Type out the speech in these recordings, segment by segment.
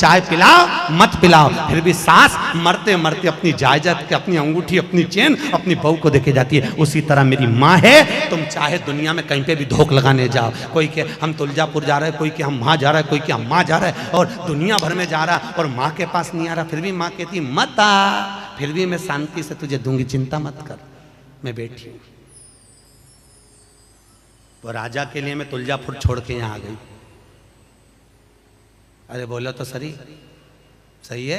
चाय पिलाओ मत पिलाओ, फिर भी सास मरते मरते अपनी जायदाद के, अपनी अंगूठी, अपनी चेन अपनी बहू को देके जाती है। उसी तरह मेरी माँ है। तुम चाहे दुनिया में कहीं पे भी धोख लगाने जाओ, कोई के हम तुलजापुर जा रहे हैं, कोई के हम वहाँ जा रहा है, कोई के हम वहाँ जा रहा है, और दुनिया भर में जा रहा और माँ के पास नहीं आ रहा, फिर भी माँ कहती मत आ, फिर भी मैं शांति से तुझे दूंगी, चिंता मत कर, मैं बैठी हूँ। वो राजा के लिए मैं तुलजापुर छोड़ के यहाँ आ गई। अरे बोलो तो सही है।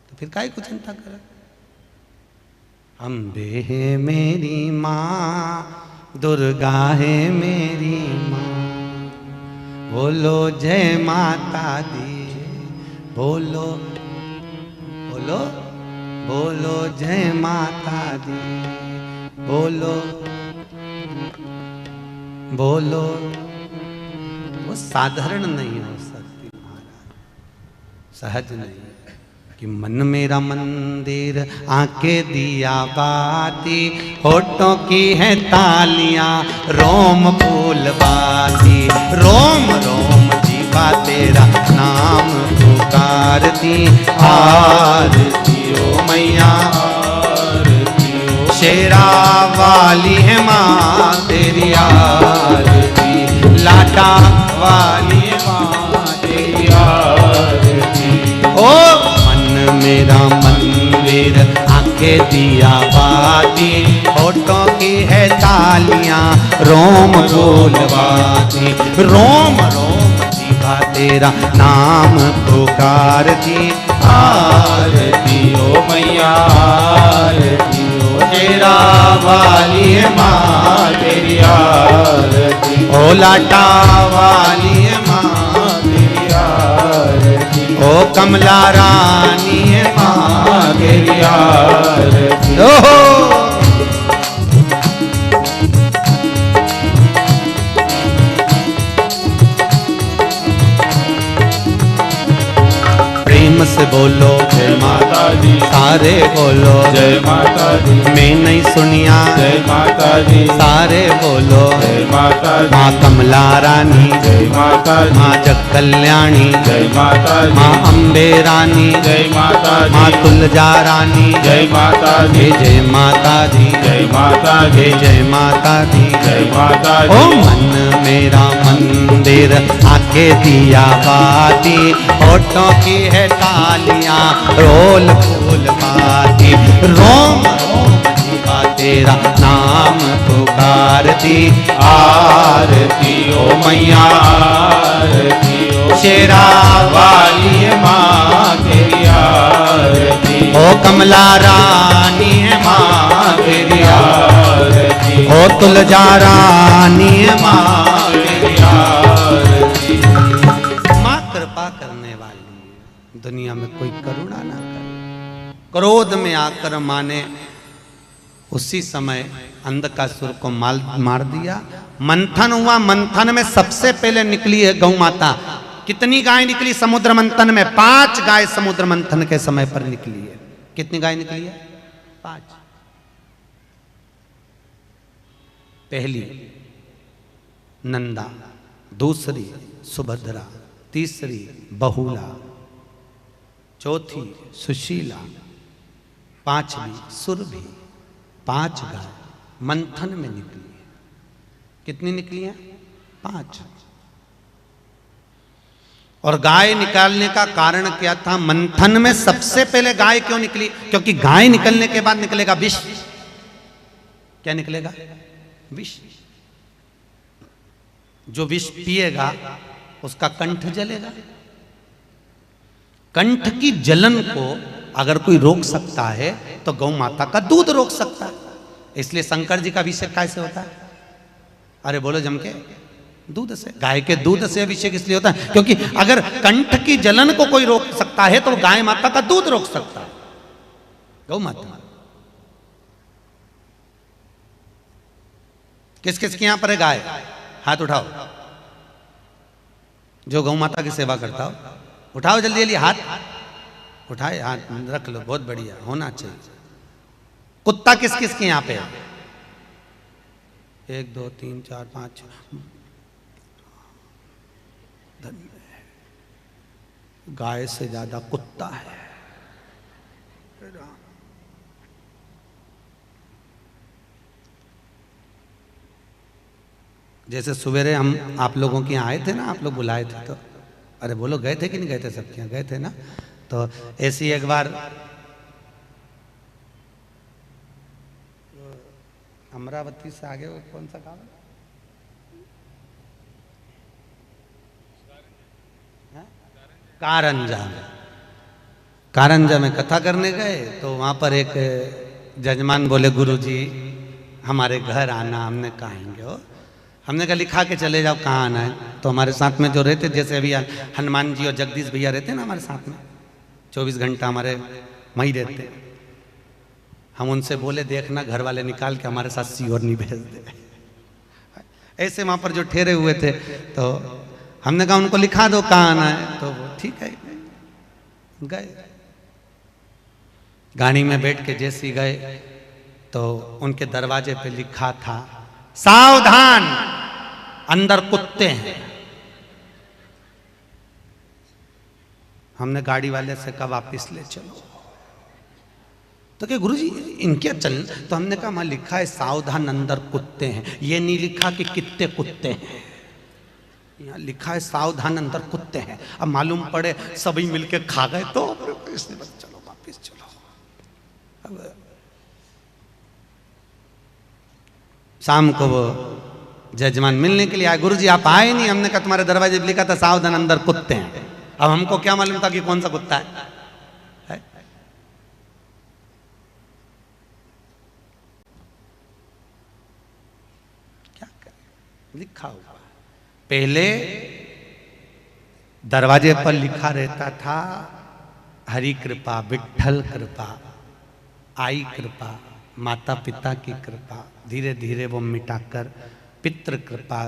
तो फिर काहे को चिंता कर। अम्बे है मेरी माँ, दुर्गा है मेरी माँ, बोलो जय माता दी, बोलो बोलो बोलो जय माता दी, बोलो बोलो। वो साधारण नहीं हो सकती महाराज, सहज नहीं। कि मन मेरा मंदिर आंखें दिया बाती, होठों की है तालियां रोम फूल बाती, रोम रोम जीवा तेरा नाम पुकारती, आरती ओ मैया आरती ओ, शेरा वाली है माँ तेरी आरती, लाटा वाली है माँ तेरी आरती। ओ मेरा मंदिर आंखें दिया बाती, होठों की है तालियां रोम फूलवाती, रोम रोम जीवा तेरा नाम पुकारती, आरती ओ मैया आरती ओ, तेरा वाली है माँ तेरी आरती, ओ लाटा वाली है माँ तेरी आरती, ओ कमला रानी है माँ तेरी आरती। प्रेम से बोलो जय माता दी, सारे बोलो जय माता दी, मैं नहीं सुनिया जय माता दी, सारे बोलो जय माता दी, माँ कमला रानी जय माता दी, माँ जग कल्याणी जय माता दी, माँ अम्बे रानी जय माता दी, माँ तुलजा रानी जय माता दी, जय माता दी जय माता दी, जय माता दी जय माता दी। ओ मन मेरा मंदिर आंखें दिया बाती, होठों की है तालियां रोल फूल बाती, रोम रोम जीवा तेरा नाम पुकारती, आरती ओ मैया आरती ओ, शेरा वाली है माँ तेरी आरती, ओ कमला रानी है माँ तेरी आरती, ओ तुलजा रानी है माँ तेरी आरती। माँ कृपा करने वाली, दुनिया में कोई करुणा ना करे। क्रोध में आकर माँ ने उसी समय अंधकासुर को मार दिया। मंथन हुआ, मंथन में सबसे पहले निकली है गौ माता। कितनी गाय निकली समुद्र मंथन में? 5 गाय समुद्र मंथन के समय पर निकली है। कितनी गाय निकली है? 5। पहली नंदा, दूसरी सुभद्रा, तीसरी बहुला, चौथी सुशीला, 5वीं सुरभि। 5 गाय मंथन में निकली है। कितनी निकली है? 5। और गाय निकालने का कारण क्या था? मंथन में सबसे पहले गाय क्यों निकली? क्योंकि गाय निकलने के बाद निकलेगा विष। क्या निकलेगा? विष। जो विष पिएगा उसका कंठ जलेगा। कंठ की जलन को अगर कोई रोक सकता है तो गौ माता का दूध रोक सकता है। इसलिए शंकर जी का अभिषेक कैसे होता है? अरे बोलो जम के, दूध से। गाय के दूध से अभिषेक इसलिए होता है क्योंकि अगर कंठ की जलन को कोई रोक सकता है तो गाय माता का दूध रोक सकता है। गौ माता। किस किस के यहां पर है गाय? हाथ उठाओ। जो गौ माता की सेवा करता हो उठाओ, जल्दी जल्दी हाथ उठाए, हाथ रख लो। बहुत बढ़िया, होना चाहिए। कुत्ता किस किस के यहां पे है? 1 2 3 4 5 6। धन्य है। गाय से ज्यादा कुत्ता है। जैसे सवेरे हम आप लोगों के यहाँ आए थे ना, आप लोग बुलाए थे, तो अरे बोलो गए थे कि नहीं गए थे? सबके यहाँ गए थे ना। तो ऐसी एक बार अमरावती से आगे वो कौन सा गाँव है? कारंजा। कारंजा में कथा करने गए तो वहाँ पर एक जजमान बोले, गुरुजी हमारे घर आना। हमने कहा आएंगे हो। हमने कहा लिखा के चले जाओ कहाँ आना है। तो हमारे साथ में जो रहते, जैसे अभी हनुमान जी और जगदीश भैया रहते हैं ना हमारे साथ में, 24 घंटा हमारे वहीं रहते। हम उनसे बोले देखना घर वाले निकाल के हमारे साथ सीहोर नहीं भेज दे। ऐसे वहाँ पर जो ठहरे हुए थे, तो हमने कहा उनको लिखा दो कहाँ आना है। तो वो ठीक है, गए। गाड़ी में बैठ के जैसे ही गए तो उनके दरवाजे पे लिखा था, सावधान अंदर कुत्ते हैं। हमने गाड़ी वाले से कहा वापिस ले चलो। तो क्या गुरुजी इनके चल? तो हमने कहा वहां लिखा है सावधान अंदर कुत्ते हैं, ये नहीं लिखा कि कितने कुत्ते हैं। यहाँ लिखा है सावधान अंदर कुत्ते हैं। अब मालूम पड़े सभी मिलके खा गए तो चलो वापिस चलो। अब शाम को वो जजमान मिलने के लिए आए, गुरुजी आप आए नहीं। हमने कहा तुम्हारे दरवाजे पे लिखा था सावधान अंदर कुत्ते हैं। अब हमको क्या मालूम था कि कौन सा कुत्ता है? क्या करें, लिखा हुआ। पहले दरवाजे पर लिखा रहता था हरि कृपा, विठ्ठल कृपा, आई कृपा, माता पिता की कृपा। धीरे धीरे वो मिटाकर पितृ कृपा,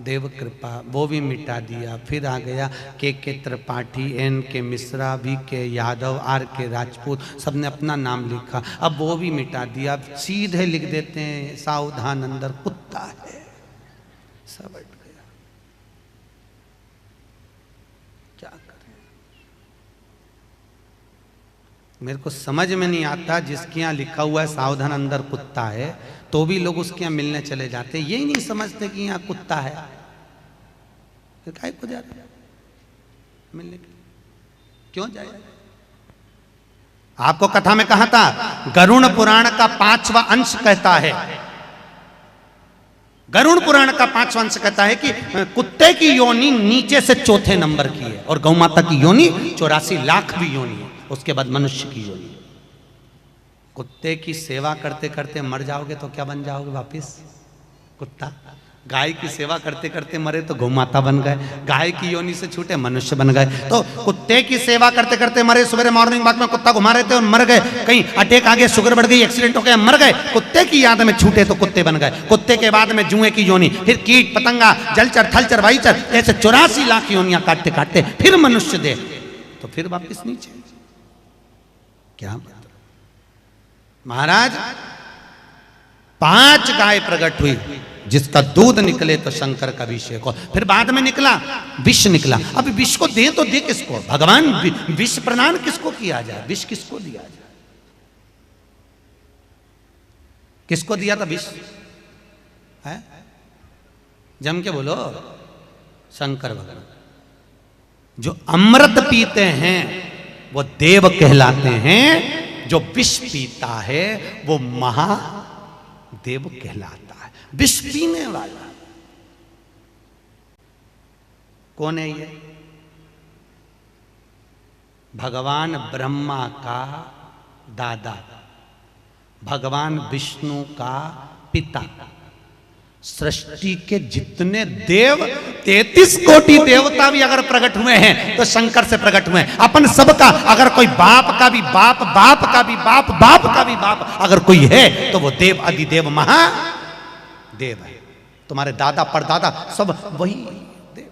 देव कृपा, वो भी मिटा दिया। फिर आ गया के त्रिपाठी, एन के मिश्रा, वी के यादव, आर के राजपूत, सबने अपना नाम लिखा। अब वो भी मिटा दिया। अब सीधे लिख देते हैं सावधान अंदर कुत्ता है। सब हट गया। क्या करें? मेरे को समझ में नहीं आता, जिसके यहाँ लिखा हुआ है सावधान अंदर कुत्ता है तो भी लोग उसके यहाँ मिलने चले जाते। यही नहीं समझते कि यहाँ कुत्ता है, फिर काहे को जा रहे मिलने के? क्यों जाए? आपको कथा में कहा था, गरुड़ पुराण का 5वां अंश कहता है, गरुड़ पुराण का 5वां अंश कहता है कि कुत्ते की योनि नीचे से चौथे नंबर की है और गौ माता की योनि 84 लाख भी योनि है, उसके बाद मनुष्य की योनि। कुत्ते की सेवा करते करते मर जाओगे तो क्या बन जाओगे वापिस? कुत्ता। गाय की सेवा करते करते मरे तो गौ माता बन गए, गाय की योनि से छूटे मनुष्य बन गए। तो कुत्ते की सेवा करते करते मरे, सुबह मॉर्निंग वॉक में कुत्ता घुमा रहे थे और मर गए, कहीं अटैक आ गया, शुगर बढ़ गई, एक्सीडेंट हो गया, मर गए। कुत्ते की याद में छूटे तो कुत्ते बन गए। कुत्ते के बाद में जुए की योनि, फिर कीट पतंगा, जलचर थलचर वायुचर, ऐसे 84 लाख योनियां काटते काटते फिर मनुष्य दे, तो फिर वापिस नीचे। क्या महाराज 5 गाय प्रकट हुई, जिसका दूध निकले तो शंकर का अभिषेक हो। फिर बाद में निकला विष निकला। अब विष को दे तो दे किसको? भगवान विष प्रदान किसको किया जाए? विष किसको दिया जाए? किसको दिया था विष? है जम के बोलो। शंकर भगवान। जो अमृत पीते हैं वो देव कहलाते हैं, जो विष पीता है वो महादेव कहलाता है। विष पीने वाला कौन है? ये भगवान ब्रह्मा का दादा, भगवान विष्णु का पिता। सृष्टि के जितने देव, 33 कोटि देवता भी अगर प्रकट हुए हैं तो शंकर से प्रकट हुए हैं। अपन सबका अगर कोई बाप का भी बाप, बाप का भी बाप, बाप का भी बाप अगर कोई है तो वो देव अधिदेव महादेव है। तुम्हारे दादा परदादा सब वही देव।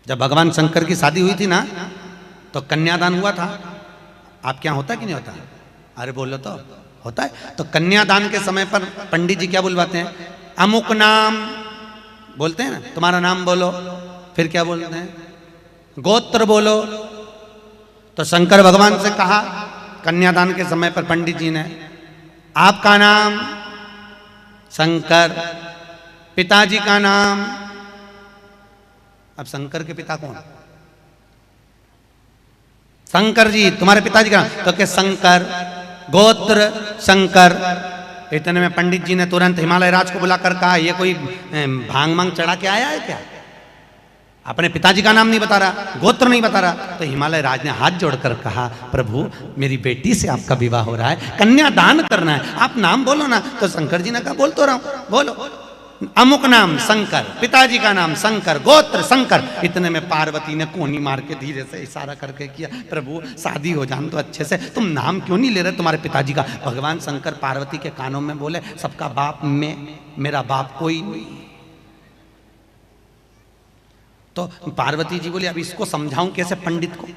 जब भगवान शंकर की शादी हुई थी ना तो कन्यादान हुआ था। आपके यहां होता कि नहीं होता? अरे बोलो तो होता है। तो कन्यादान के समय पर पंडित जी क्या बुलवाते हैं? अमुक नाम बोलते हैं ना, तुम्हारा नाम बोलो, फिर क्या बोलते हैं, गोत्र बोलो। तो शंकर भगवान से कहा कन्यादान के समय पर पंडित जी ने, आपका नाम शंकर, पिताजी का नाम। अब शंकर के पिता कौन? शंकर जी, तुम्हारे पिताजी का नाम? तो क्या शंकर, गोत्र शंकर। इतने में पंडित जी ने तुरंत हिमालय राज को बुलाकर कहा, ये कोई भांग मांग चढ़ा के आया है क्या? अपने पिताजी का नाम नहीं बता रहा, गोत्र नहीं बता रहा। तो हिमालय राज ने हाथ जोड़कर कहा, प्रभु मेरी बेटी से आपका विवाह हो रहा है, कन्यादान करना है, आप नाम बोलो ना। तो शंकर जी ने कहा, बोल तो रहा हूं, बोलो। अमुक नाम शंकर, पिताजी का नाम शंकर, गोत्र शंकर। इतने में पार्वती ने कोनी मार के धीरे से इशारा करके किया, प्रभु शादी हो जान तो अच्छे से, तुम नाम क्यों नहीं ले रहे तुम्हारे पिताजी का? भगवान शंकर पार्वती के कानों में बोले, सबका बाप मैं, मेरा बाप कोई नहीं। तो पार्वती जी बोली, अब इसको समझाऊं कैसे पंडित को,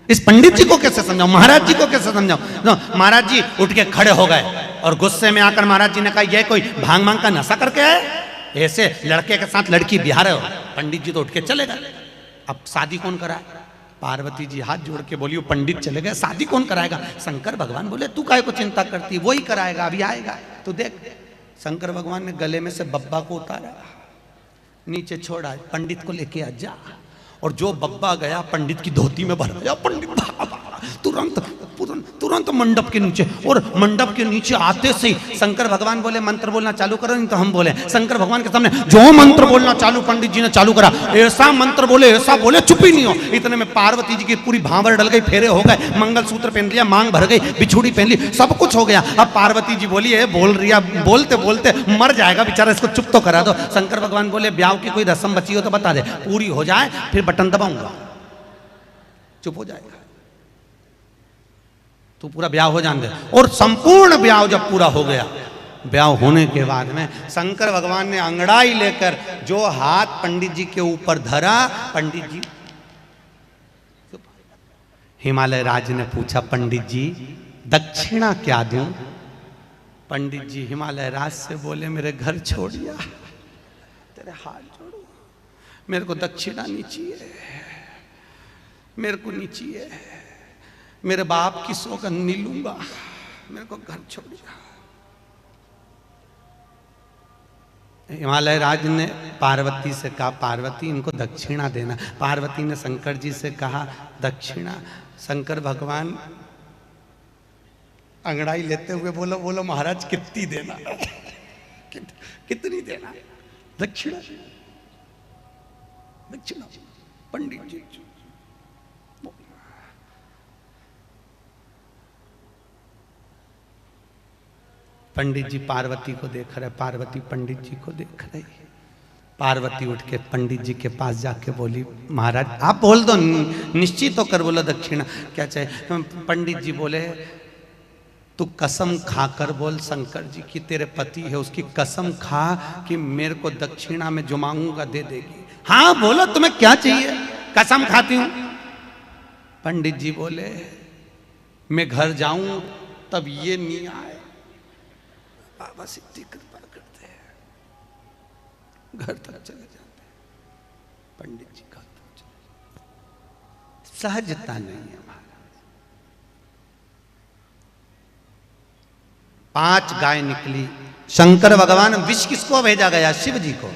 इस पंडित जी को कैसे समझाऊं, महाराज जी को कैसे समझाऊं? तो महाराज जी उठ के खड़े हो गए और गुस्से में आकर महाराज जी ने कहा, यह कोई भांग मांग का नशा करके आए, ऐसे लड़के के साथ लड़की बिहार रहे हो? पंडित जी तो उठ के चले गए। अब शादी कौन कराए? पार्वती जी हाथ जोड़ के बोली, वो पंडित चले गए, शादी कौन कराएगा? शंकर भगवान बोले, तू काहे को चिंता करती, वही कराएगा, अभी आएगा तो देख। शंकर भगवान ने गले में से बब्बा को उतारा, नीचे छोड़ा, पंडित को लेके आ जा। और जो बब्बा गया पंडित की धोती में भर गया, पंडित तुरंत तुरंत मंडप के नीचे। और मंडप के नीचे आते से शंकर भगवान बोले, मंत्र बोलना चालू करो, नहीं तो हम बोले। शंकर भगवान के सामने जो मंत्र बोलना चालू पंडित जी ने चालू करा, ऐसा मंत्र बोले, ऐसा बोले, चुप ही नहीं हो। इतने में पार्वती जी की पूरी भांवर डल गई, फेरे हो गए, मंगलसूत्र पहन लिया, मांग भर गई, बिछुड़ी पहन ली, सब कुछ हो गया। अब पार्वती जी बोली, है बोल रही है, बोलते बोलते मर जाएगा बेचारा, इसको चुप तो करा दो। शंकर भगवान बोले, ब्याह की कोई रस्म बची हो तो बता दे, पूरी हो जाए फिर बटन दबाऊंगा, चुप हो जाएगा, तू पूरा ब्याह हो जान दे। और संपूर्ण ब्याह जब पूरा हो गया, ब्याह होने के बाद में शंकर भगवान ने अंगड़ाई लेकर जो हाथ पंडित जी के ऊपर धरा, पंडित जी, हिमालय राज ने पूछा, पंडित जी दक्षिणा क्या दूं? पंडित जी हिमालय राज से बोले, मेरे घर छोड़िया, तेरे हाथ जोड़ो, मेरे को दक्षिणा नहीं चाहिए, मेरे को नहीं चाहिए, मेरे बाप की सौगंध नहीं लूंगा, मेरे को घर छोड़िया। हिमालय राज ने पार्वती से कहा, पार्वती इनको दक्षिणा देना। पार्वती ने शंकर जी से कहा, दक्षिणा। शंकर भगवान अंगड़ाई लेते हुए बोलो, बोलो महाराज कितनी देना, कितनी देना दक्षिणा? दक्षिणा पंडित जी। पंडित जी पार्वती को देख रहे, पार्वती पंडित जी को देख रही। पार्वती उठ के पंडित जी के पास जाके बोली, महाराज आप बोल दो, निश्चित होकर बोलो दक्षिणा क्या चाहिए। पंडित जी बोले, तू कसम खाकर बोल शंकर जी की, तेरे पति है उसकी कसम खा कि मेरे को दक्षिणा में जो मांगूंगा दे देगी। हाँ बोलो तुम्हें क्या चाहिए, कसम खाती हूं। पंडित जी बोले, मैं घर जाऊं तब ये नहीं आए, बाबा सिद्धि कृपा करते हैं, घर तक चले जाते हैं। पंडित जी घर तक चले, सहजता नहीं है महाराज। 5 गाय निकली। शंकर भगवान, विष किसको भेजा गया? शिव जी को।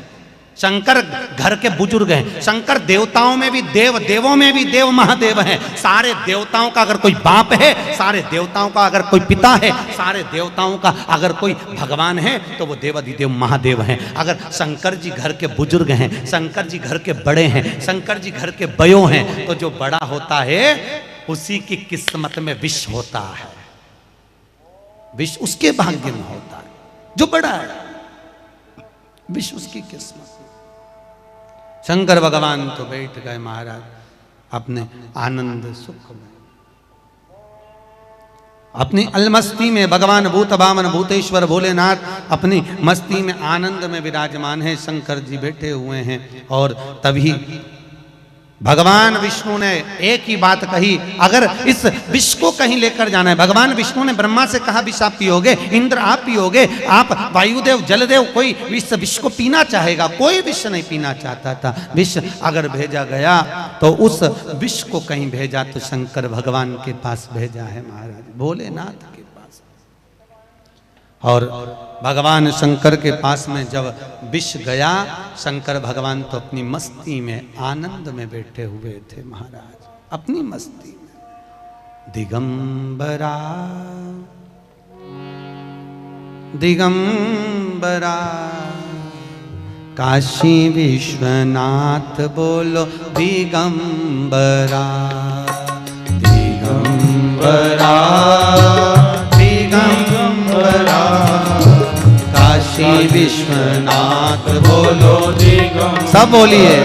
शंकर घर के बुजुर्ग हैं। शंकर देवताओं में भी देव, देवों में भी देव, महादेव हैं। सारे देवताओं का अगर कोई बाप है, सारे देवताओं का अगर कोई पिता है, सारे देवताओं का अगर कोई भगवान है, तो वो देवाधिदेव महादेव हैं। अगर शंकर जी घर के बुजुर्ग हैं, शंकर जी घर के बड़े हैं, शंकर जी घर के बयो हैं, तो जो बड़ा होता है उसी की किस्मत में विष होता है, विष उसके भाग्य में होता है। जो बड़ा है विष उसकी किस्मत। शंकर भगवान तो बैठ गए महाराज अपने आनंद सुख में, अपनी अलमस्ती में। भगवान भूत बामन भूतेश्वर भोलेनाथ अपनी मस्ती में आनंद में विराजमान है। शंकर जी बैठे हुए हैं और तभी भगवान विष्णु ने एक ही बात कही, अगर इस विष को कहीं लेकर जाना है। भगवान विष्णु ने ब्रह्मा से कहा विष आप पियोगे, इंद्र आप पियोगे, आप वायुदेव जलदेव, कोई इस विष को पीना चाहेगा? कोई विष नहीं पीना चाहता था। विष अगर भेजा गया तो उस विष को कहीं भेजा तो शंकर भगवान के पास भेजा है महाराज, भोलेनाथ के पास। और भगवान शंकर के पास में जब विष गया, शंकर भगवान तो अपनी मस्ती में आनंद में बैठे हुए थे महाराज, अपनी मस्ती में। दिगंबरा दिगंबरा काशी विश्वनाथ बोलो दिगंबरा दिगंबरा दिगंबरा काशी विश्वनाथ बोलो दिगंबरा, सब बोलिए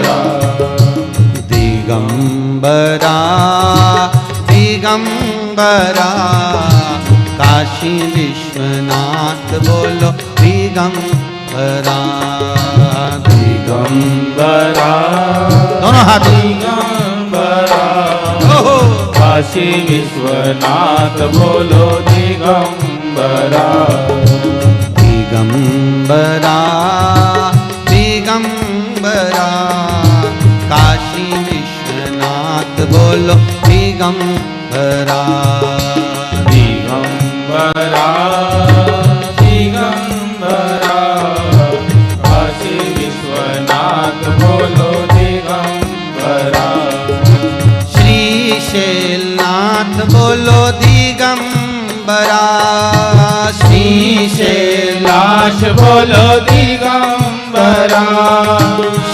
दिगंबरा दिगंबरा काशी विश्वनाथ बोलो दिगंबरा दिगंबरा, दोनों हाथ दिगंबरा काशी विश्वनाथ बोलो दिगंबरा दिगंबरा दिगंबरा काशी विश्वनाथ बोलो दिगंबरा दिगंबरा दिगंबरा काशी विश्वनाथ बोलो दिगंबरा श्रीशैलनाथ बोलो दिगंबरा श्रीशैलाश बोलो दिगंबरा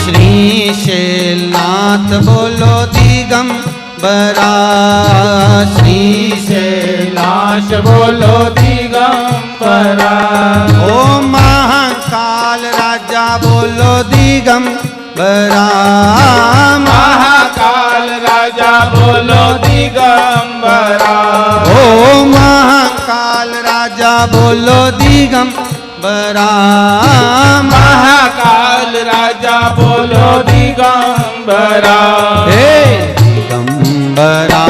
श्रीशैलनाथ बोलो दिगंबरा श्रीशैलाश बोलो दिगंबरा ओ महाकाल राजा बोलो दिगंबरा महाकाल राजा बोलो दिगंबरा ओ महाकाल राजा बोलो दिगंबरा महाकाल राजा बोलो दिगंबरा हे दिगंबरा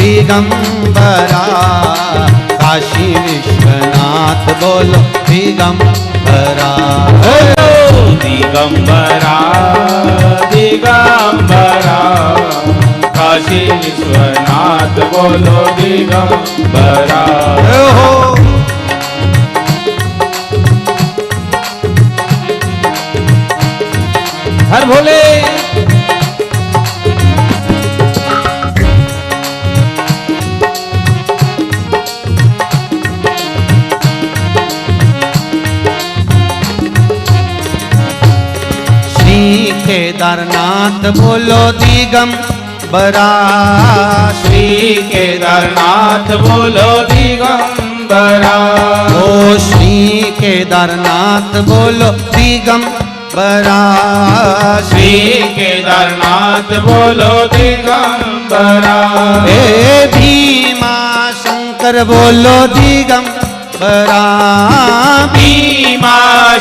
दिगंबरा काशी विश्वनाथ बोलो दिगंबरा दिगंबरा दिगंबरा काशी विश्वनाथ बोलो दिगंबरा हो हर भोले केदारनाथ बोलो दिगंबरा श्री केदारनाथ बोलो दिगंबरा ओ श्री केदारनाथ बोलो दिगंबरा श्री केदारनाथ बोलो दिगंबरा हे भीमा शंकर बोलो दिगंबरा भीमा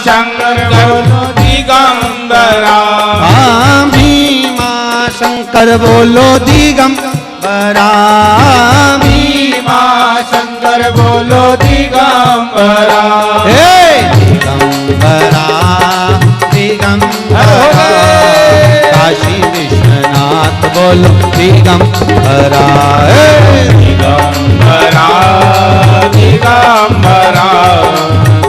शंकर बोलो दिगंबरा भीमा शंकर बोलो दिगंबरा भीमा शंकर बोलो दिगंबरा हे दिगंबरा दिगंबरा काशी विश्वनाथ बोलो दिगंबरा दिगंबरा दिगंबरा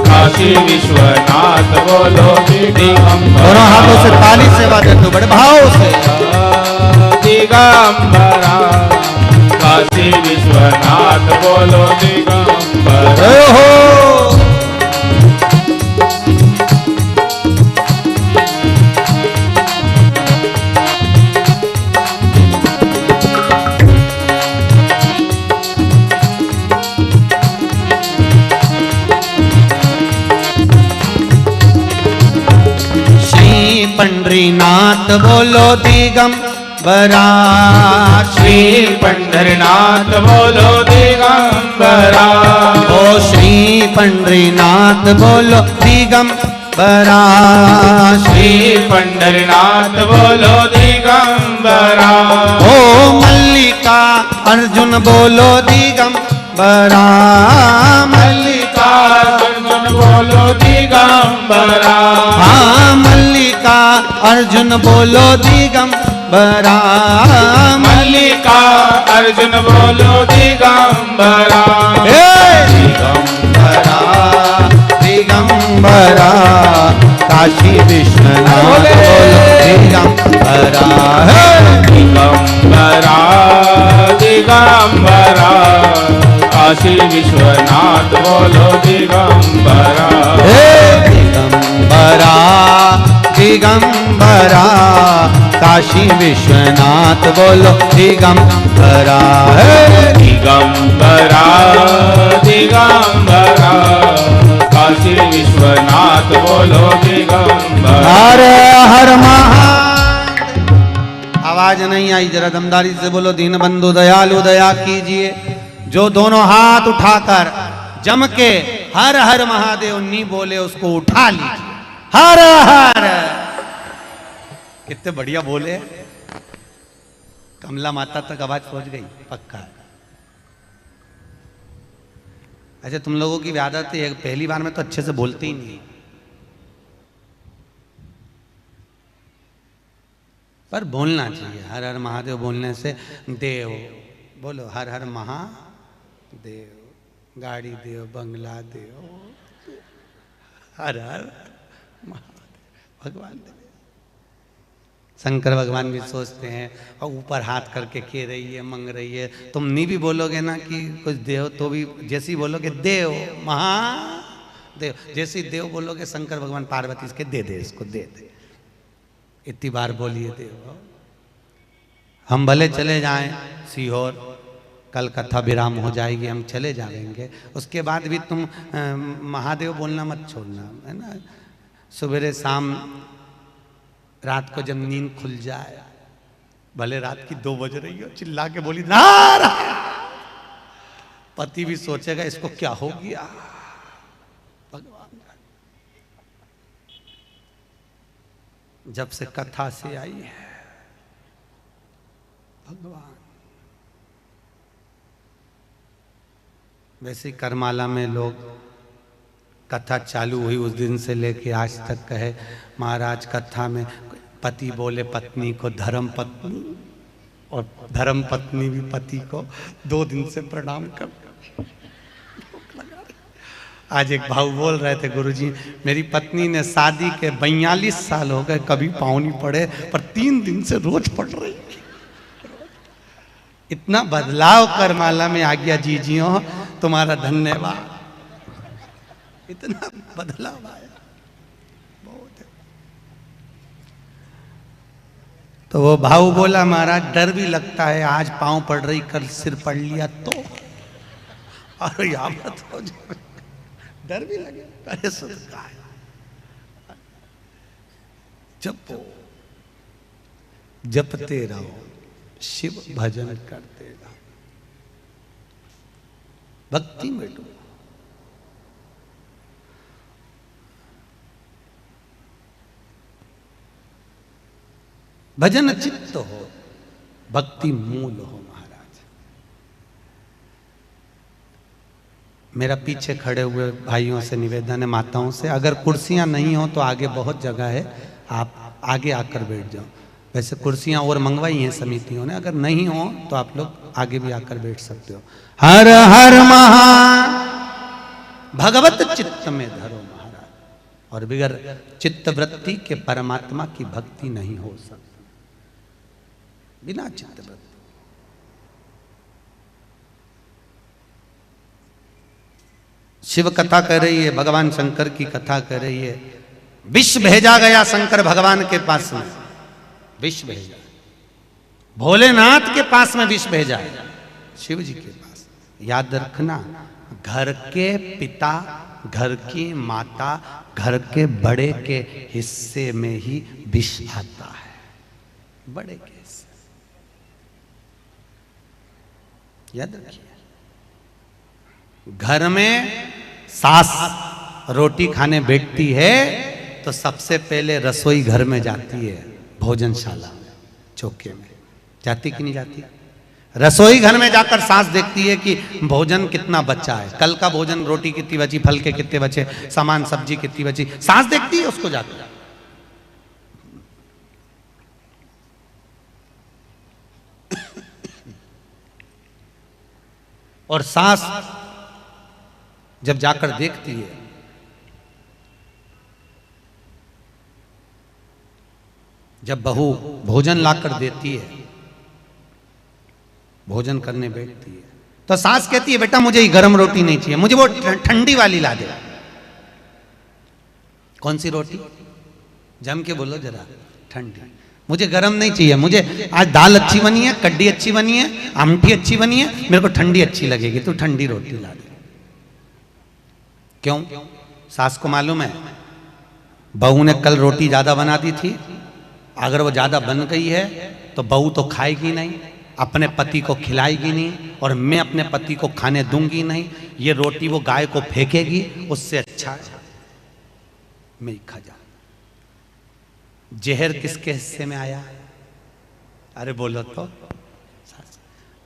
काशी विश्वनाथ बोलो दिगंबरा दोनों हाथों से ताली सेवा दे दो बड़े भाव से दिगंबरा काशी विश्वनाथ बोलो दिगंबरा हो पंढरीनाथ बोलो दिगंबरा श्री पंढरीनाथ बोलो दिगंबरा ओ श्री पंढरीनाथ बोलो दिगंबरा श्री पंढरीनाथ बोलो दिगंबरा अर्जुन बोलो दिगंबरा, मल्लिकार्जुन बोलो दिगंबरा, हाँ मल्लिका अर्जुन बोलो दिगंबरा, मल्लिका अर्जुन बोलो दिगंबरा, दिगंबरा दिगंबरा, काशी विश्वनाथ बोलो दिगंबरा, दिगंबरा दिगंबरा, काशी विश्वनाथ बोलो दिगंबरा, दिगंबरा दिगंबरा, काशी विश्वनाथ बोलो दिगंबरा, दिगंबरा दिगंबरा, काशी विश्वनाथ बोलो दिगंबरा। हर हर महा, आवाज नहीं आई, जरा दमदारी से बोलो। दीन बंधु दयालु दया कीजिए। जो दोनों हाथ उठाकर जम के हर हर महादेव नहीं बोले उसको उठा लीजिए। हर हर, कितने बढ़िया बोले। कमला माता तक आवाज पहुंच गई, पक्का। अच्छा, तुम लोगों की आदत है पहली बार में तो अच्छे से बोलते ही नहीं, पर बोलना चाहिए। हर हर महादेव बोलने से देव बोलो, हर हर महादेव, गाड़ी देव, बंगला देव, हर हर महादेव, भगवान देव। शंकर भगवान भी सोचते हैं और ऊपर हाथ करके कह रही है, मंग रही है। तुम नहीं भी बोलोगे ना कि कुछ देव, तो भी जैसे ही बोलोगे देव महादेव, जैसे ही देव बोलोगे शंकर भगवान पार्वती इसके दे दे, इसको दे दे। इतनी बार बोलिए देव। हम भले चले जाएं सीहोर, कल कथा विराम हो जाएगी, हम चले जाएंगे। उसके बाद भी तुम महादेव बोलना मत छोड़ना, है ना। सवेरे शाम रात को जब नींद खुल जाए, भले रात की 2 बज रही हो, चिल्ला के बोली नारायण। पति भी सोचेगा इसको क्या हो गया। भगवान जब से कथा से आई है, भगवान। वैसे ही करमाला में लोग, कथा चालू हुई उस दिन से लेके आज तक कहे महाराज, कथा में पति बोले पत्नी को धर्म पत्नी, और धर्म पत्नी भी पति को 2 दिन से प्रणाम कर। आज एक भाऊ बोल रहे थे, गुरुजी मेरी पत्नी ने शादी के 42 साल हो गए, कभी पाँव नहीं पड़े, पर 3 दिन से रोज पड़ रही। इतना बदलाव करमाला में आ गया। जीजियों तुम्हारा धन्यवाद, इतना बदलाव आया, बहुत है। तो वो भाऊ बोला महाराज डर भी लगता है, आज पाँव पड़ रही, कल सिर पड़ लिया तो, और यावत हो जाए, डर भी लगे। अरे सदका है, जपो, जपते रहो, शिव भजन करते रहो, भक्ति में डूबो। भजन चित्त हो, भक्ति मूल हो। महाराज मेरा पीछे खड़े हुए भाइयों से निवेदन है, माताओं से, अगर कुर्सियां नहीं हो तो आगे बहुत जगह है, आप आगे आकर बैठ जाओ। वैसे कुर्सियां और मंगवाई हैं समितियों ने, अगर नहीं हो तो आप लोग आगे भी आकर बैठ सकते हो। हर हर महा, भगवत चित्त में धरो महाराज, और बिगर चित्त वृत्ति के परमात्मा की भक्ति नहीं हो सकती, बिना चित्त वृत्ति। शिव कथा कर रही है, भगवान शंकर की कथा कर रही है। विष भेजा गया शंकर भगवान के पास में, विष भेजा, भोलेनाथ के पास में विष भेजा है, शिव जी के पास। याद रखना, घर के पिता, घर की माता, घर के बड़े के हिस्से में ही विष आता है, बड़े के हिस्से। याद रखिए, घर में सास रोटी खाने बैठती है तो सबसे पहले रसोई घर में जाती है, भोजनशाला में, चौके में जाती कि नहीं जाती। रसोई घर में जाकर सास देखती है कि भोजन कितना बचा है, कल का भोजन, रोटी कितनी बची, फल के कितने बचे, सामान सब्जी कितनी बची, सास देखती है उसको जाकर। और सास जब जाकर देखती है जब बहू भोजन लाकर देती है, भोजन करने बैठती है, तो सास कहती है बेटा मुझे ये गरम रोटी नहीं चाहिए, मुझे वो ठंडी वाली ला दे। कौन सी रोटी? जम के बोलो जरा। ठंडी। मुझे गरम नहीं चाहिए, मुझे आज दाल अच्छी बनी है, कड्डी अच्छी बनी है, आमटी अच्छी बनी है, मेरे को ठंडी अच्छी लगेगी, तो ठंडी रोटी ला दे। क्यों? सास को मालूम है बहू ने कल रोटी ज्यादा बना दी थी, अगर वो ज्यादा बन गई है तो बहू तो खाएगी नहीं, अपने पति को खिलाएगी नहीं, और मैं अपने पति को खाने दूंगी नहीं, ये रोटी वो गाय को फेंकेगी, उससे अच्छा है मैं ही खा जाऊं। जहर किसके हिस्से में आया? अरे बोलो तो।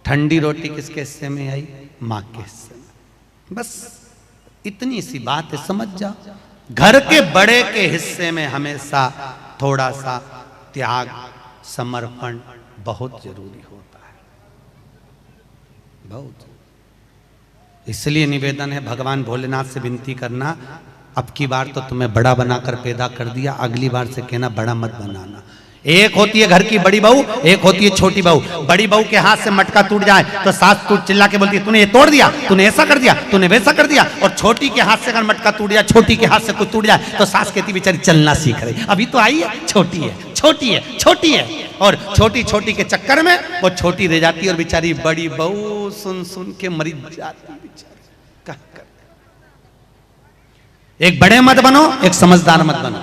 ठंडी रोटी किसके हिस्से में आई? मां के हिस्से में। बस इतनी सी बात है, समझ जाओ। घर के बड़े के हिस्से में हमेशा थोड़ा सा त्याग, समर्पण बहुत जरूरी होता है, बहुत। इसलिए निवेदन है भगवान भोलेनाथ से विनती करना, अब की बार तो तुम्हें बड़ा बनाकर पैदा कर दिया, अगली बार से कहना बड़ा मत बनाना। एक होती है घर की बड़ी बहू, एक होती है छोटी बहू। बड़ी बहू के हाथ से मटका टूट जाए तो सास टूट चिल्ला के बोलती है तूने ये तोड़ दिया, तूने ऐसा कर दिया, तूने वैसा कर दिया। और छोटी के हाथ से अगर मटका टूट जाए, छोटी के हाथ से कुछ टूट जाए, तो सास कहती बेचारी चलना सीख रही, अभी तो आई है, छोटी है, छोटी है, छोटी है। और छोटी छोटी के चक्कर में वो छोटी रह जाती है, और बेचारी बड़ी बहू सुन सुन के मरी जाती बेचारी। एक बड़े मत बनो, एक समझदार मत बनो।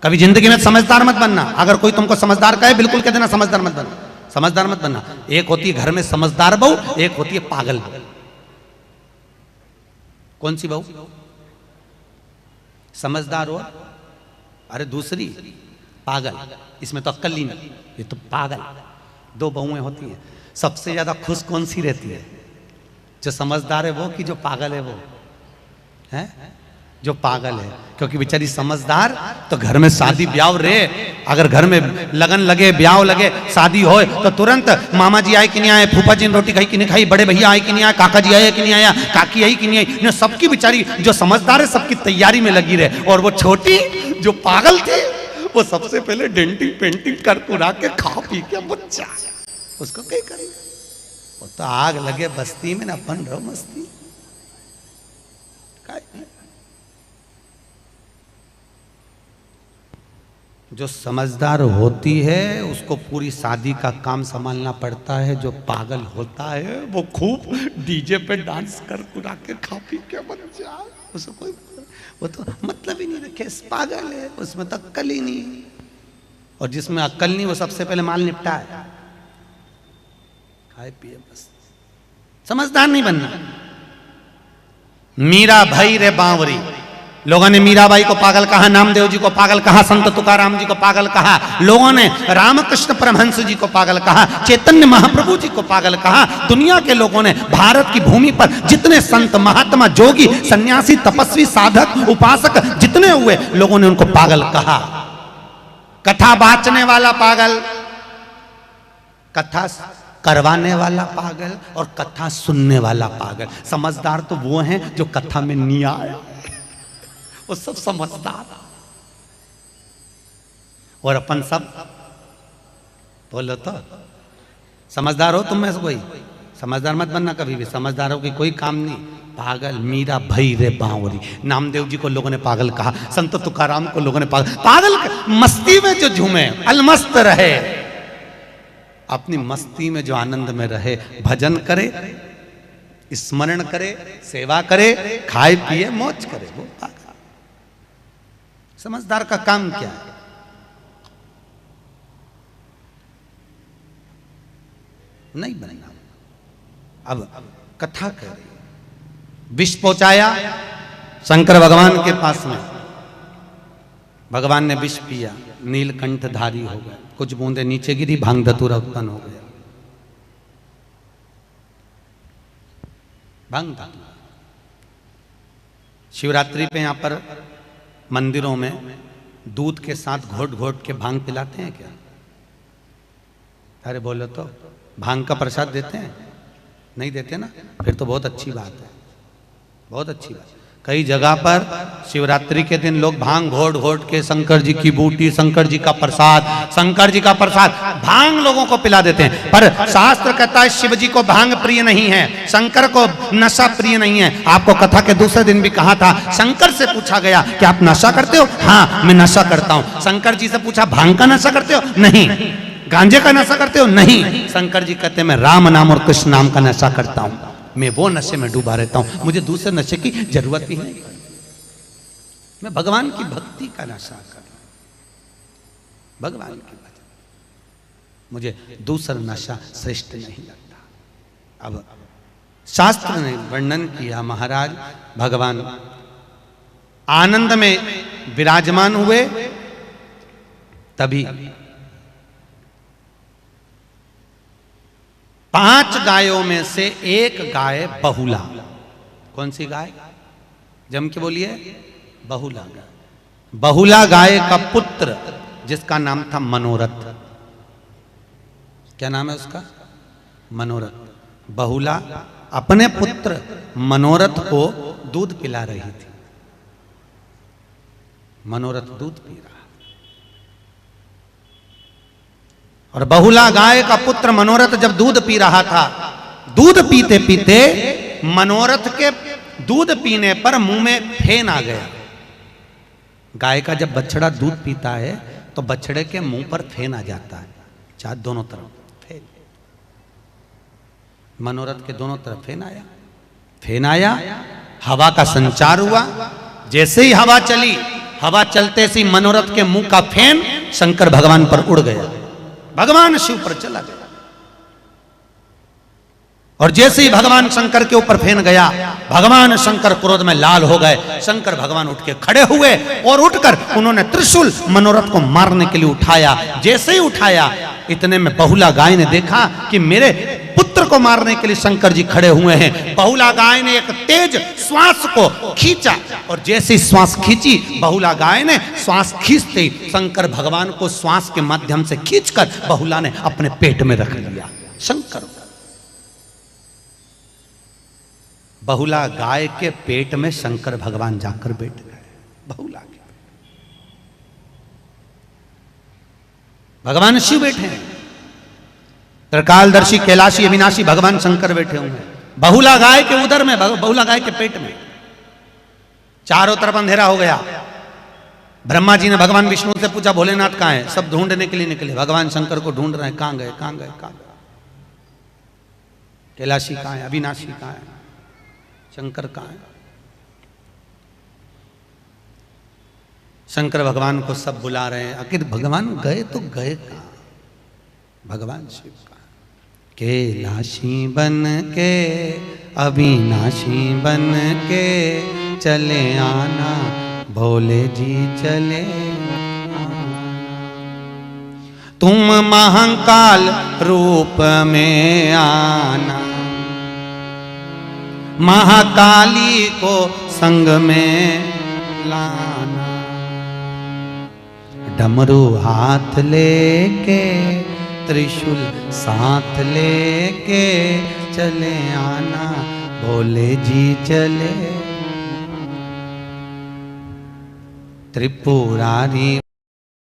कभी जिंदगी में समझदार मत बनना। अगर कोई तुमको समझदार कहे, बिल्कुल कह देना समझदार मत बनो, समझदार मत बनना। एक होती है घर में समझदार बहू, एक होती है पागल बहू। कौन सी बहू? समझदार हो, अरे दूसरी पागल, इसमें तो अक्ल ही नहीं, ये तो पागल। दो बहुएं होती हैं। सबसे ज्यादा खुश कौन सी रहती है? जो समझदार है वो कि जो पागल है वो? है जो पागल है, क्योंकि बेचारी समझदार तो घर में शादी ब्याह रे, अगर घर में लगन लगे, ब्याह लगे, शादी हो तो तुरंत मामा जी आए कि नहीं आए, फूफा जी ने रोटी खाई कि नहीं खाई, बड़े भैया आए कि नहीं आए, काका जी आए कि नहीं आया, काकी आई कि नहीं आई, सबकी बेचारी जो समझदार है सबकी तैयारी में लगी रहे। और वो छोटी जो पागल थी वो सबसे पहले डेंटिंग पेंटिंग कर कुरा के खा पी के बच्चा, उसको क्या करेगा? वो तो आग लगे बस्ती में ना, अपन रहो मस्ती। जो समझदार होती है उसको पूरी शादी का काम संभालना पड़ता है। जो पागल होता है वो खूब डीजे पे डांस कर कुरा के खा पी के बन जाए, उसको कोई वो तो मतलब ही नहीं रखे, पागल है, उसमें तो अक्ल ही नहीं। और जिसमें अक्ल नहीं वो सबसे पहले माल निपटा है, खाए पिए बस। समझदार नहीं बनना। मीरा भाई रे बावरी, लोगों ने मीराबाई को पागल कहा, नामदेव जी को पागल कहा, संत तुकाराम जी को पागल कहा, लोगों ने रामकृष्ण परमहंस जी को पागल कहा, चैतन्य महाप्रभु जी को पागल कहा। दुनिया के लोगों ने भारत की भूमि पर जितने संत, महात्मा, जोगी, सन्यासी, तपस्वी, साधक, उपासक जितने हुए, लोगों ने उनको पागल कहा। कथा बाचने वाला पागल, कथा करवाने वाला पागल, और कथा सुनने वाला पागल। समझदार तो वो हैं जो कथा में नहीं आया, वो सब समझदार। और अपन सब बोलो तो समझदार हो। तुम में से कोई समझदार मत बनना कभी भी। समझदार हो कि कोई काम नहीं। पागल मीरा भई रे बावरी, नामदेव जी को लोगों ने पागल कहा, संत तुकाराम को लोगों ने पागल मस्ती में जो झूमे, अलमस्त रहे, अपनी मस्ती में जो आनंद में रहे, भजन करे, स्मरण करे, सेवा करे, खाए पिए, मौज करे, वो पागल। समझदार का काम क्या है? नहीं बनना। अब कथा कर रही, विष पहुंचाया शंकर भगवान के पास में, भगवान ने विष पिया, नीलकंठ धारी हो गया, कुछ बूंदे नीचे गिरी, भांग धतूरा उत्पन्न हो गया। भांग धतूरा। शिवरात्रि पे यहाँ पर मंदिरों में दूध के साथ घोट घोट के भांग पिलाते हैं क्या? अरे बोलो तो, भांग का प्रसाद देते हैं? नहीं देते ना, फिर तो बहुत अच्छी बात है, बहुत अच्छी बात। कई जगह पर शिवरात्रि के दिन लोग भांग घोट घोट के शंकर जी की बूटी, शंकर जी का प्रसाद, शंकर जी का प्रसाद भांग लोगों को पिला देते हैं। पर शास्त्र कहता है शिव जी को भांग प्रिय नहीं है, शंकर को नशा प्रिय नहीं है। आपको कथा के दूसरे दिन भी कहा था, शंकर से पूछा गया कि आप नशा करते हो? हाँ मैं नशा करता हूं। शंकर जी से पूछा भांग का नशा करते हो? नहीं। गांजे का नशा करते हो? नहीं। शंकर जी कहते मैं राम नाम और कृष्ण नाम का नशा करता हूं, मैं वो नशे में डूबा रहता हूं, मुझे दूसरे नशे की जरूरत ही नहीं, मैं भगवान की भक्ति का नशा कर, भगवान की भक्ति, मुझे दूसरा नशा श्रेष्ठ नहीं लगता। अब शास्त्र ने वर्णन किया, महाराज भगवान आनंद में विराजमान हुए, तभी 5 गायों में से एक गाय बहुला। कौन सी गाय? जम के बोलिए, बहुला गाय। बहुला गाय का पुत्र जिसका नाम था मनोरथ। क्या नाम है उसका? मनोरथ। बहुला अपने पुत्र मनोरथ को दूध पिला रही थी। मनोरथ दूध पी रहा, और बहुला गाय का पुत्र मनोरथ जब दूध पी रहा था, दूध पीते पीते मनोरथ के दूध पीने पर मुंह में फेन आ गया। गाय का जब बछड़ा दूध पीता है तो बछड़े के मुंह पर फेन आ जाता है, चाहे दोनों तरफ फेन। मनोरथ के दोनों तरफ फेन आया, फेन आया, हवा का संचार हुआ। जैसे ही हवा चली, हवा चलते से मनोरथ के मुंह का फेन शंकर भगवान पर उड़ गया, भगवान शिव पर चला गया। और जैसे ही भगवान शंकर के ऊपर फेन गया, भगवान शंकर क्रोध में लाल हो गए। शंकर भगवान उठ के खड़े हुए और उठकर उन्होंने त्रिशूल मनोरथ को मारने के लिए उठाया। जैसे ही उठाया, इतने में बहुला गाय ने देखा कि मेरे पुत्र को मारने के लिए शंकर जी खड़े हुए हैं। बहुला गाय ने एक तेज श्वास को खींचा, और जैसे श्वास खींची, बहुला गाय ने श्वास खींचते ही शंकर भगवान को श्वास के माध्यम से खींचकर बहुला ने अपने पेट में रख लिया। शंकर बहुला गाय के पेट में शंकर भगवान जाकर बैठ गए। बहुला के भगवान शिव बैठे हैं, त्रिकालदर्शी कैलाशी अविनाशी भगवान शंकर बैठे हुए हैं बहुला गाय के उदर में, बहुला गाय के पेट में। चारों तरफ अंधेरा हो गया। ब्रह्मा जी ने भगवान विष्णु से पूछा भोलेनाथ कहाँ है? सब ढूंढने के लिए निकले, भगवान शंकर को ढूंढ रहे हैं, कहाँ गए, कहाँ गए, कहाँ गए? कैलाशी कहाँ है? अविनाशी कहाँ है? शंकर कहाँ है? शंकर भगवान को सब बुला रहे हैं। आखिर भगवान गए तो गए कहाँ? भगवान शिव का कैलाशी बन के अविनाशी बन के चले आना, भोले जी चले आना। तुम महाकाल रूप में आना, महाकाली को संग में लाना। डमरू हाथ लेके त्रिशूल साथ लेके चले आना, भोले जी चले। त्रिपुरारी